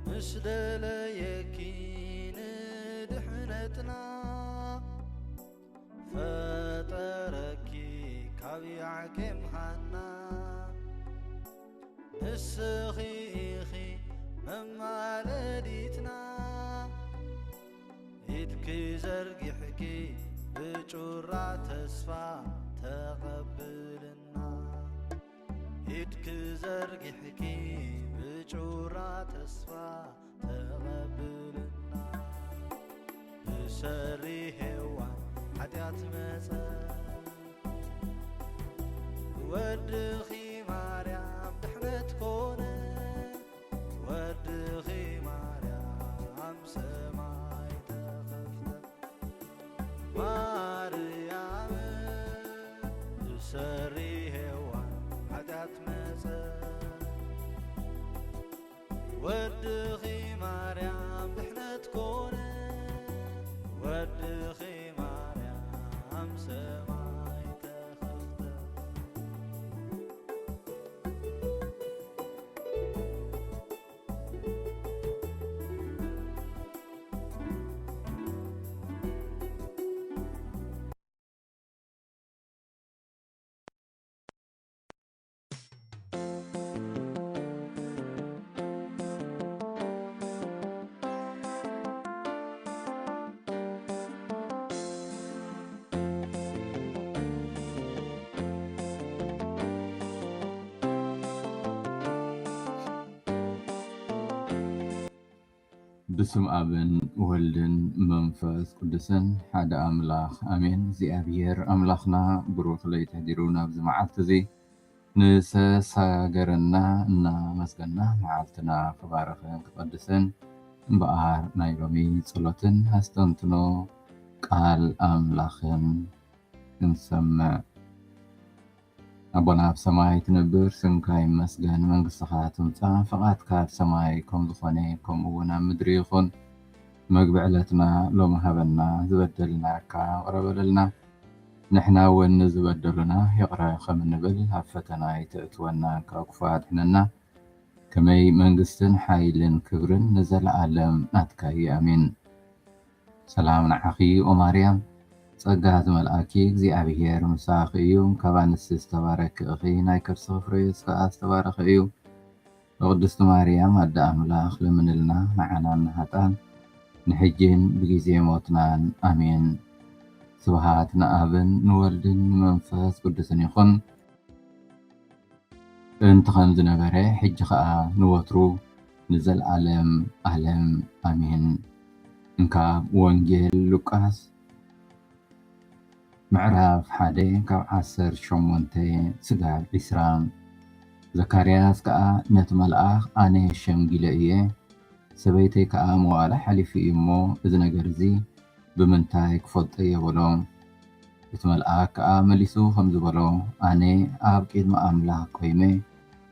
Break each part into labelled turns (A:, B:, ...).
A: مشدليكين دحنتنا فطركي كابيعكم حنا نسخيخي ممالديتنا إدك زرقحكي بجورة تسفى تقبلنا إدك زرقحكي بجورة تسفى تقبلنا بسري هوا حديات مسا ودخي مريم دحنت كونه ودخي مريم سماي تخفت مريم بسري هوا حديات مسا ودخي مريم دحنت كونه ودخي مريم سماي تخفت
B: بسم أبن ولدن منفس قدسن حدا أملاخ أمين زي أبير أملاخنا بروخ لي تهديرونا بزمعات زي نسا ساقرنا نا مسقنا معالتنا خبارخين قدسن بقار نايرومي صلوتن هستنتنو قال أملاخن نسمع أبونا بسماي تنبر سنكاي مسجن من قصة تمتا فقط كاب سماي كم ضخني كم ونا مدريخون مقبعلتنا لو مهبنا زبدلنا كا وربلنا نحنا ون زبدلنا يقرا خم نبل هفتنا يتأتونا كاكفاد حننا كمي منقستن حايلن كبرن نزل عالم ناتكاي أمين سلام نعخي ومريم ጸጋት መልአኪ እግዚአብሔር ምሳኺ እዩ ካባንስ ዝተባረከ እኺ ናይ ከርሲ ፍሬ ዝተባረኸ እዩ ቅድስቲ ማርያም ኣደ ኣምላኽ ለምንልና ንዓናን ንሃጣን ንሕጂን ብግዜ ሞትናን ኣሜን ስብሃት ንኣብን ንወልድን ንመንፈስ ቅዱስን ይኹን እንተ ከም ዝነበረ ሕጂ ከዓ ንወትሩ ንዘለዓለም ዓለም ኣሜን እንካብ ወንጌል ሉቃስ معرف حدا كاب عصر شمونتي سقال إسرام زكرياس كا نتمل آخ آنه شمجيلئيه سبيتي كا موالة حليفي إمو إذن قرزي بمنتاي كفضي بلو نتمل آخ كا مليسو خمز بلو آنه آبكيد ما أملا كويمي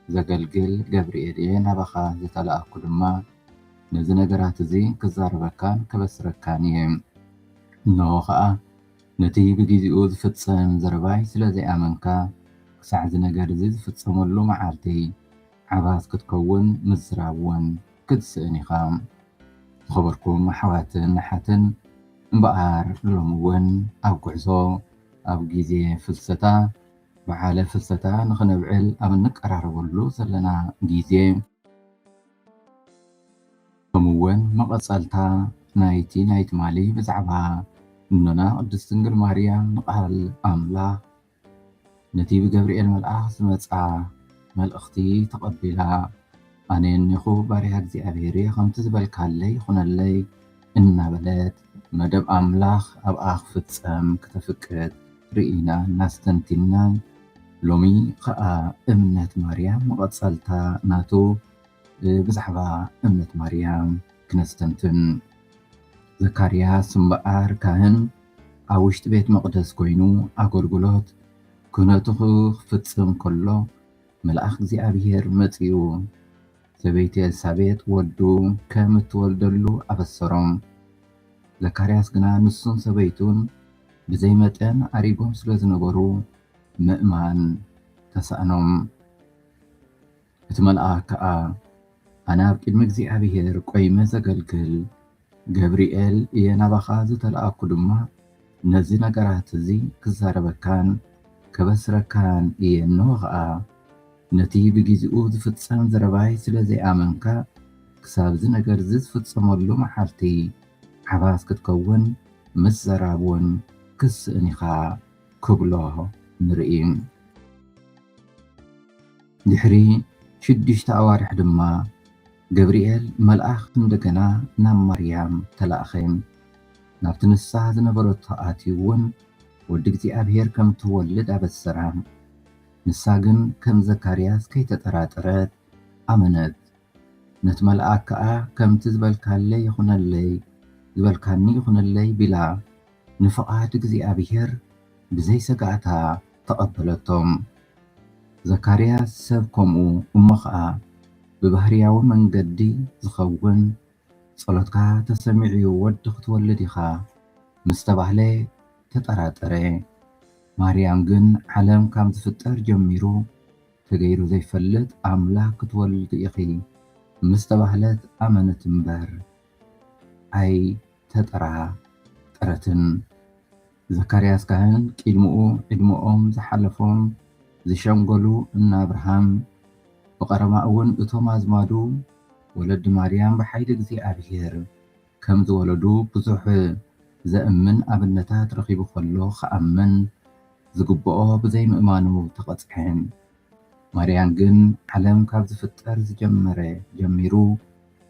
B: زقلقل قبريئيه نبخا زتلا أكدما نزن قراتزي كزاربكان كبسركانيه نوخا ነቲ ብግዚኡ ዝፍጸም ዘረባይ ስለዘይኣመንካ ክሳዕ ዝነገር እዚ ዝፍጸመሉ መዓልቲ ዓባስ ክትከውን ምዝራብ እውን ክትስእን ኢኻ خبركم حواتن حتن እምበኣር ሎሚ እውን ኣብ ጉዕዞ ኣብ ግዜ ፍልሰታ በዓለ ፍልሰታ ንኽነብዕል ኣብ እንቀራረበሉ ዘለና ግዜ ከምኡውን መቐፀልታ ናይቲ ማሊ ብዛዕባ እኖና ቅድስት ድንግል ማርያም ንቃል ኣምላኽ ነቲ ብገብርኤል መልኣኽ ዝመፃ መልእኽቲ ተቐቢላ ኣነ እኒኹ ባርያ እግዚኣብሔር ከምቲ ዝበልካለይ ይኹነለይ እናበለት መደብ ኣምላኽ ኣብኣ ክፍፀም ክትፍቅድ ርኢና እናስተንቲና ሎሚ ከዓ እምነት ማርያም መቐፀልታ ናቱ ብዛዕባ እምነት ማርያም ክነስተንትን ዘካርያስ እምበኣር ካህን ኣብ ውሽጢ ቤት መቕደስ ኮይኑ ኣገልግሎት ክህነቱ ክፍፅም ከሎ መልኣኽ እግዚኣብሔር መፂኡ ሰበይቲ ኤልሳቤጥ ወዱ ከም እትወልደሉ ኣበሰሮም። ዘካርያስ ግና ንሱን ሰበይቱን ብዘይ መጠን ኣሪጎም ስለ ዝነበሩ ምእማን ተሳእኖም። እቲ መልኣክ ከዓ ኣነ ኣብ ቅድሚ እግዚኣብሔር ቆይመ ዘገልግል ገብርኤል እየ ናባኻ ዝተለኣኩ ድማ ነዚ ነገራት እዚ ክዛረበካን ከበስረካን እየ እንሆ ኸዓ ነቲ ብግዚኡ ዝፍጸም ዘረባይ ስለ ዘይኣመንካ ክሳብ ዚ ነገር እዚ ዝፍጸመሉ መዓልቲ ዓባስ ክትከውን ምስ ዘራብ እውን ክስእን ኢኻ ክብሎ ንርኢ። ድሕሪ 6 ኣዋርሕ ድማ ገብርኤል መልኣኽ እንደገና ናብ ማርያም ተላእኸ። ናብቲ ንሳ ዝነበረቶ ኣትዩ እውን ወዲ እግዚኣብሔር ከም ትወልድ ኣበሰራ። ንሳ ግን ከም ዘካርያስ ከይተጠራጠረት ኣመነት። ነቲ መልኣክ ከዓ ከምቲ ዝበልካኒ ይኹነለይ ቢላ ንፍቓድ እግዚኣብሔር ብዘይሰጋእታ ተቐበለቶም። ዘካርያስ ሰብ ከምኡ እሞ ከዓ ብባህርያዊ መንገዲ ዝኸውን ጸሎትካ ተሰሚዑ ወዲ ክትወልድ ኢኻ ምስ ተባህለ ተጠራጠረ። ማርያም ግን ዓለም ካብ ዝፍጠር ጀሚሩ ተገይሩ ዘይፈልጥ ኣምላክ ክትወልድ ኢኺ ምስ ተባህለት ኣመነት እምበር ኣይ ተጠራጠረትን። ዘካርያስ ካህን ቂድምኡ ዕድሞኦም ዝሓለፎም ዝሸምገሉ እና አብርሃም ብቐረባ እውን እቶም ኣዝማዱ ወለዲ ማርያም ብሓይሊ እግዚኣብሔር ከም ዝወለዱ ብዙሕ ዘእምን ኣብነታት ረኺቡ ከሎ ክኣምን ዝግብኦ ብዘይ ምእማኑ ተቐጽሐን። ማርያም ግን ዓለም ካብ ዝፍጠር ዝጀመረ ጀሚሩ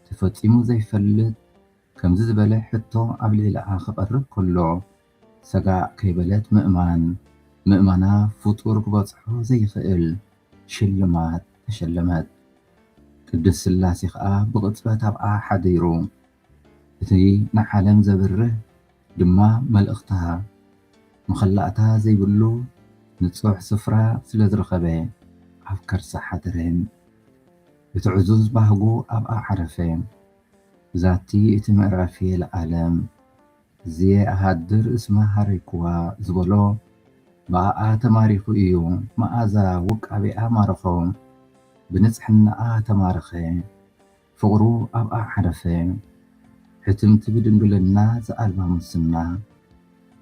B: ተፈጺሙ ዘይፈልጥ ከምዚ ዝበለ ሕቶ ኣብ ልዕሊኣ ክቐርብ ከሎ ሰጋእ ከይበለት ምእማና ፍጡር ክበጽሖ ዘይኽእል ሽልማት ተሸለመት። ቅድስ ሥላሴ ከዓ ብቕጽበት ኣብኣ ሓዲሩ እቲ ንዓለም ዘብርህ ድማ መልእኽታ መኸላእታ ዘይብሉ ንጹሕ ስፍራ ስለ ዝረኸበ ኣብ ከርሳ ሓደረን። እቲ ዕዙዝ ባህጉ ኣብኣ ዓረፈ። ዛቲ እቲ ምዕራፍ ለዓለም እዝየ ኣሃድር እስመ ሃረይክዋ ዝበሎ ብኣኣ ተማሪኹ እዩ። መኣዛ ውቃቢኣ ማረኾ ብንጽሕናኣ ተማረኸ። ፍቕሩ ኣብኣ ዓረፈ። ሕትምቲ ብድንግልና ዝኣልባ ሙስና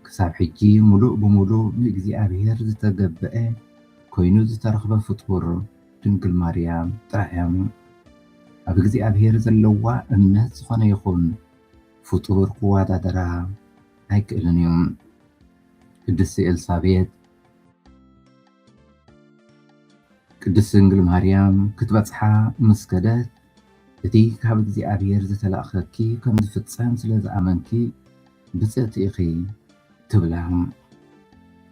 B: ክሳብ ሕጂ ሙሉእ ብምሉእ ንእግዚኣብሔር ዝተገብአ ኮይኑ ዝተረኽበ ፍጡር ድንግል ማርያም ጥራሕዮም። ኣብ እግዚኣብሔር ዘለዋ እምነት ዝኾነ ይኹን ፍጡር ክወዳደራ ኣይክእልን እዮም። ቅድስቲ ኤልሳቤጥ ቅድስቲ ድንግል ማርያም ክትበጽሓ ምስ ከደት እቲ ካብ እግዚኣብሔር ዝተላእኸኪ ከም ዝፍጸም ስለ ዝኣመንኪ ብፅዕቲ ኢኺ ትብላ።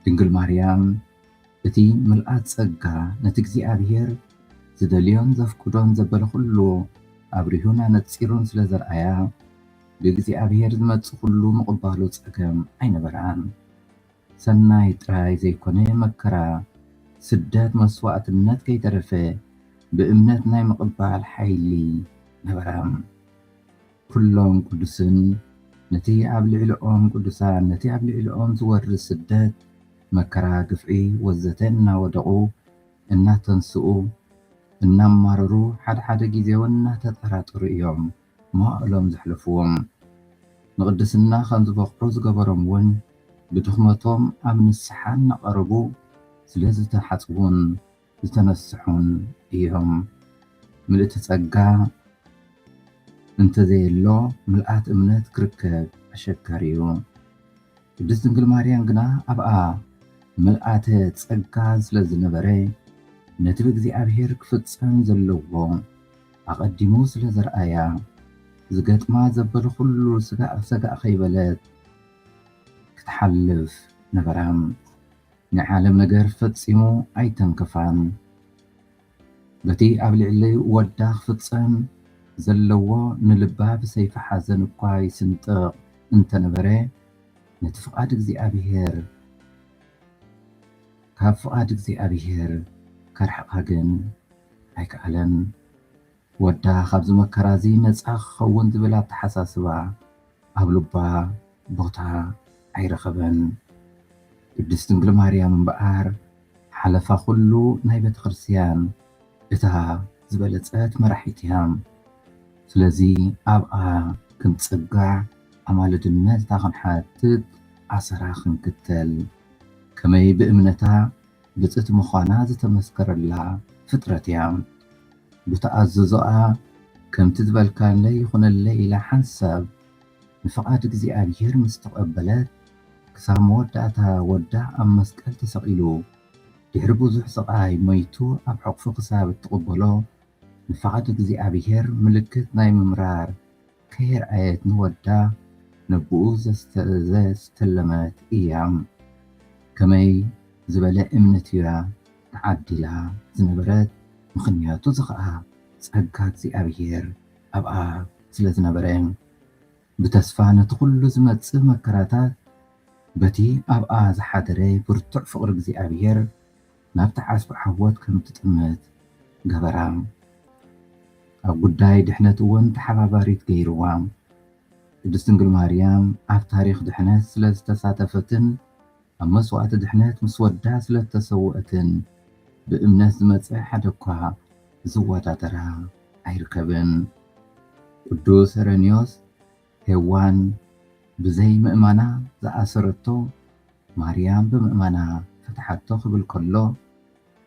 B: ድንግል ማርያም እቲ ምልኣት ጸጋ ነቲ እግዚኣብሔር ዝደልዮን ዘፍቅዶን ዘበለ ኩሉ ኣብሪሁን ኣነጺሩን ስለ ዘርኣያ ብእግዚኣብሔር ዝመጽእ ኩሉ ምቕባሉ ጸገም ኣይነበራን። ሰናይ ጥራይ ዘይኮነ መከራ ስደት መስዋዕትነት ከይተረፈ ብእምነት ናይ ምቕባል ሓይሊ ነበራ። ኩሎም ቅዱስን ነቲ ኣብ ልዕሊኦም ቅዱሳን ነቲ ኣብ ልዕሊኦም ዝወርድ ስደት መከራ ግፍዒ ወዘተ እናወደቑ እናተንስኡ እናማረሩ ሓደ ግዜ እውን እናተጠራጠሩ እዮም መዋእሎም ዘሕልፍዎም። ንቅድስና ከም ዝበቕዑ ዝገበሮም እውን ብድኽመቶም ኣብ ንስሓ እናቐረቡ ስለ ዝተሓጽቡን ዝተነስሑን እዮም። ምልእቲ ጸጋ እንተዘየሎ ምልኣት እምነት ክርከብ ኣሸጋሪ እዩ። ቅድስት ድንግል ማርያም ግና ኣብኣ ምልኣተ ጸጋ ስለ ዝነበረ ነቲ ብእግዚኣብሔር ክፍጸም ዘለዎ ኣቐዲሙ ስለ ዘርኣያ ዝገጥማ ዘበለ ኩሉ ሰጋእ ከይበለት ክትሓልፍ ነበራ። ናይ ዓለም ነገር ፈጺሙ ኣይተንክፋን። በቲ ኣብ ልዕሊ ወዳ ክፍጸም ዘለዎ ንልባ ብሰይፊ ሓዘን እኳ ይስንጥቕ እንተነበረ ነቲ ፍቓድ እግዚኣብሔር ካብ ፍቓድ እግዚኣብሔር ከርሕቓ ግን ኣይከኣለን። ወዳ ካብዚ መከራ እዚ ነፃ ክኸውን ዝብል ኣተሓሳስባ ኣብ ልባ ቦታ ኣይረኸበን። ቅድስት ድንግል ማርያም እምበኣር ሓለፋ ኩሉ ናይ ቤተ ክርስቲያን እታ ዝበለፀት መራሒት እያ። ስለዚ ኣብኣ ክንጽጋዕ ኣማልድነት እታ ክንሓትት ኣሰራ ክንክተል ከመይ ብእምነታ ብፅት ምዃና ዝተመስከረላ ፍጥረት እያ ብተኣዘዞኣ ከምቲ ዝበልካለይ ይኹነለይ ኢላ ሓንሳብ ንፍቓድ እግዚኣብሔር ምስ ተቐበለት ክሳብ መወዳእታ ወዳ ኣብ መስቀል ተሰቒሉ ድሕሪ ብዙሕ ስቓይ ሞይቱ ኣብ ሕቑፉ ክሳብ እትቕበሎ ንፍቓድ እግዚኣብሔር ምልክት ናይ ምምራር ከየርኣየት ንወዳ ነብኡ ዘስተለመት እያ ከመይ ዝበለ እምነት እያ ተዓዲላ ዝነበረት ምኽንያቱ ዝኸዓ ጸጋ እግዚኣብሔር ኣብኣ ስለ ዝነበረ ብተስፋ ነቲ ኩሉ ዝመጽእ መከራታት በቲ ኣብኣ ዝሓደረ ብርቱዕ ፍቕሪ እግዚኣብሔር ናብቲ ዓስቢ ሓወት ከም ትጥምት ገበራ ኣብ ጉዳይ ድሕነት እውን ተሓባባሪት ገይርዋ ቅድስት ድንግል ማርያም ኣብ ታሪኽ ድሕነት ስለ ዝተሳተፈትን ኣብ መስዋዕቲ ድሕነት ምስ ወዳ ስለ ዝተሰውአትን ብእምነት ዝመጽእ ሓደ እኳ ዝወዳደራ ኣይርከብን። ቅዱስ ሄሬኔዎስ ሄዋን ብዘይ ምእማና ዝኣሰረቶ ማርያም ብምእማና ፈትሓቶ ክብል ከሎ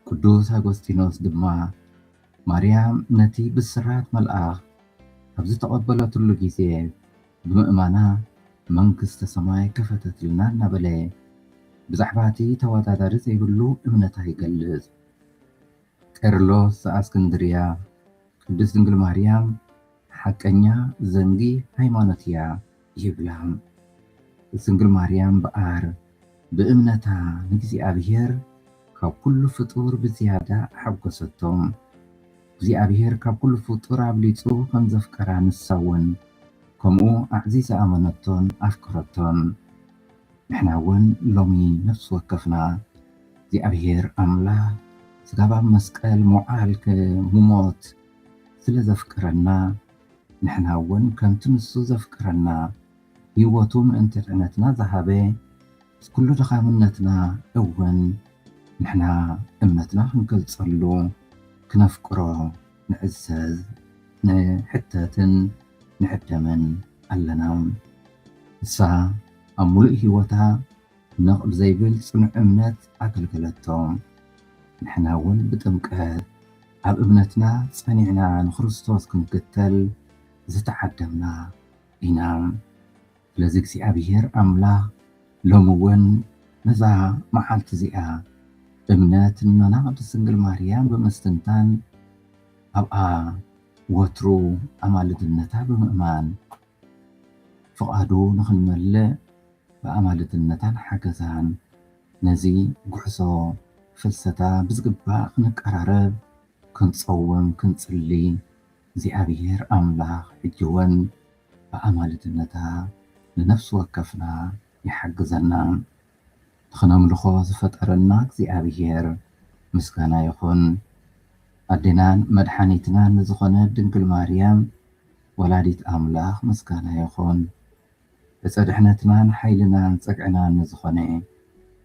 B: ቅዱስ ኣጎስጢኖስ ድማ ማርያም ነቲ ብስራት መልኣኽ ኣብ ዝተቐበለትሉ ጊዜ ብምእማና መንግሥተ ሰማይ ከፈተትልና እናበለ ብዛዕባ እቲ ተወዳዳሪ ዘይብሉ እምነታ ይገልጽ። ቄርሎስ ዘእስክንድርያ ቅድስት ድንግል ማርያም ሓቀኛ ዘንጊ ሃይማኖት እያ ይብላ። ቅድስት ድንግል ማርያም በኣር ብእምነታ ንእግዚኣብሔር ካብ ኩሉ ፍጡር ብዝያዳ ሓጐሰቶም እግዚኣብሔር ካብ ኩሉ ፍጡር ኣብሊጹ ከም ዘፍቀራ ንሳውን ከምኡ ኣዕዚዝ ዝኣመነቶን ኣፍቅረቶን ንሕና እውን ሎሚ ነፍሲ ወከፍና እግዚኣብሔር ኣምላኽ ስጋብ ኣብ መስቀል ሞዓል ክምሞት ስለ ዘፍቅረና ንሕና እውን ከምቲ ንሱ ዘፍቅረና ህይወቱ ምእንቲ ድሕነትና ዝሃበ ኩሉ ድኻምነትና እውን ንሕና እምነትና ክንገልጸሉ ክነፍቅሮ ንዕዘዝ ንሕተትን ንዕደምን ኣለና። እሳ ኣብ ሙሉእ ህይወታ ነቕብ ዘይብል ጽኑዕ እምነት ኣገልገለቶም ንሕና እውን ብጥምቀት ኣብ እምነትና ጸኒዕና ንክርስቶስ ክንክተል ዝተዓደምና ኢና። ስለዚ እግዚኣብሔር ኣምላኽ ሎሚ እውን ነዛ መዓልቲ እዚኣ እምነት እኖና ቅድስት ድንግል ማርያም ብምስትንታን ኣብኣ ወትሩ ኣማልድነታ ብምእማን ፍቓዱ ንኽንመልእ ብኣማልድነታን ሓገዛን ነዚ ጉዕዞ ፍልሰታ ብዝግባእ ክንቀራረብ ክንጸውም ክንጽሊ እግዚኣብሔር ኣምላኽ ሕጂ እውን ብኣማልድነታ ንነፍሲ ወከፍና ይሓግዘና። ንኽነምልኾ ዝፈጠረና እግዚኣብሔር ምስጋና ይኹን። ኣዴናን መድሓኒትናን ንዝኾነ ድንግል ማርያም ወላዲት ኣምላኽ ምስጋና ይኹን። ብፀድሕነትናን ሓይልናን ፀግዕናን ንዝኾነ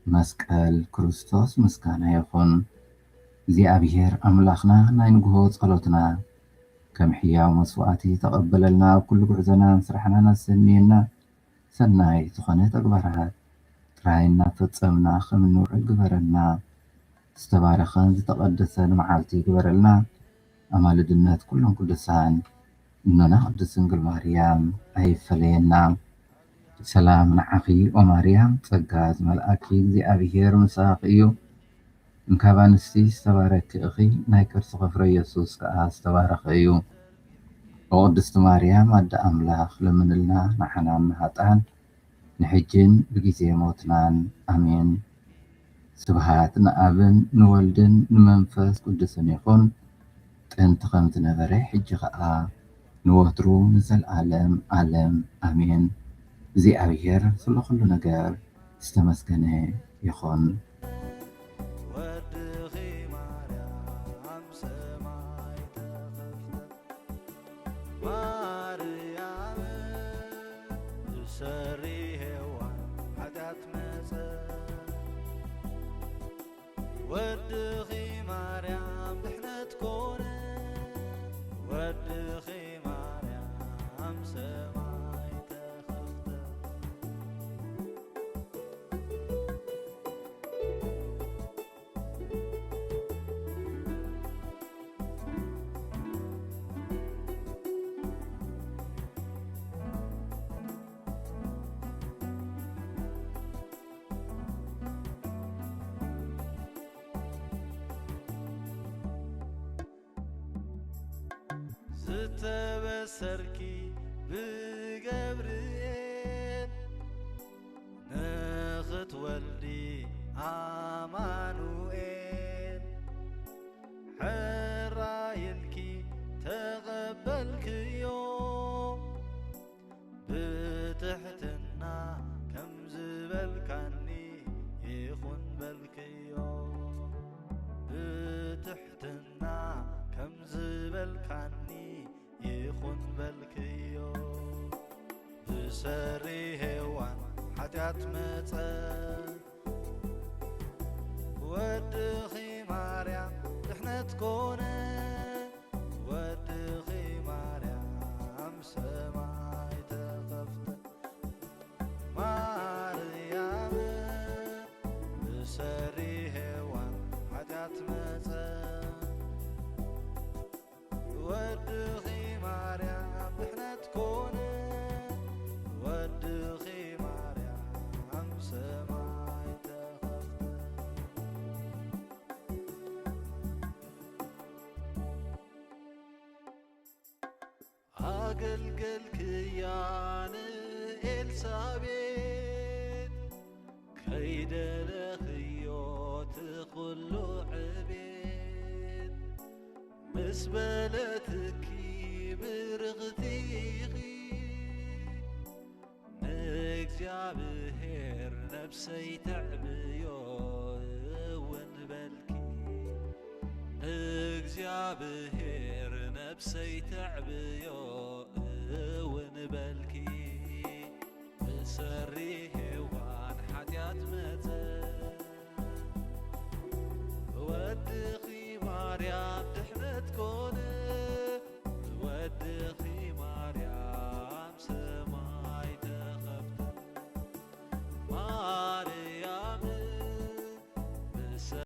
B: መስቀል ክርስቶስ ምስጋና ይኹን። እግዚኣብሔር ኣምላኽና ናይ ንግሆ ጸሎትና ከም ሕያው መስዋዕቲ ተቐበለልና ኣብ ኩሉ ጉዕዞናን ስራሕናን ኣሰኒየና ሰናይ ዝኾነ ተግባራት ጥራይ እናፈጸምና ከም እንውዕል ግበረልና። ዝተባረኸን ዝተቐደሰን መዓልቲ ግበረልና። ኣማልድነት ኩሎም ቅዱሳን እኖና ቅድስት ድንግል ማርያም ኣይፈለየና። ሰላም ንዓኺ ኦ ማርያም ጸጋ ዝመልአኪ እግዚኣብሔር ምሳኺ እዩ። እንካብ ኣንስቲ ዝተባረኪ ኢኺ ናይ ከርሲ ፍረ ኢየሱስ ከዓ ዝተባረኸ እዩ። ኦ ቅድስቲ ማርያም ኣደ ኣምላኽ ለምንልና ንዓና ንኃጥኣን ንሕጅን ብጊዜ ሞትናን ኣሜን። ስብሃት ንኣብን ንወልድን ንመንፈስ ቅዱስን ይኹን ጥንቲ ከም ዝነበረ ሕጂ ከዓ ንወትሩ ንዘለዓለም ዓለም ኣሜን። እግዚኣብሔር ስለ ኩሉ ነገር ዝተመስገነ ይኹን።
A: ወድኺ ማርያም ሰማይ ተኸፍተ ማርያም ዝሰሪ ሔዋን ኃጢአት መፀ ወድኺ ማርያም ድሕነት ኮነ ወድኺ ማርያም ዝተበሰርኪ ብገብርኤል ንኽትወልዲ ኣማኑኤል ሕራይልኪ ተቐበልክዮ ብትሕትና ከም ዝበልካኒ ይኹን በልክዮ ብትሕትና ከም ዝበልካኒ ይኹን በልክዮ ብሰሪ ሔዋን ሓጢኣት መፀ ወድኺ ማርያም ድሕነት ኮነ ወድኺ ማርያም ሰማይ ተኸፍተ ማርያም ብሰሪ ሔዋን ሓጢኣት መፀ ወድኺ ማርያም ድሕነት ኮነ ወድኺ ማርያም ሰማይ ተኸፍተ አገልገልክያ ንኤልሳቤጥ ከይደለኽዮ ትኹሉ ዕቤት ምስ በለትኪ ብርኽቲ ኢኺ ንእግዚአብሔር ነብሰይ ተዕብዮ እውን በልኪ ንእግዚአብሔር ነብሰይ ተዕብዮ እውን በልኪ ብሰሪ ሔዋን ሓጢኣት መፀ ወድኺ ማርያም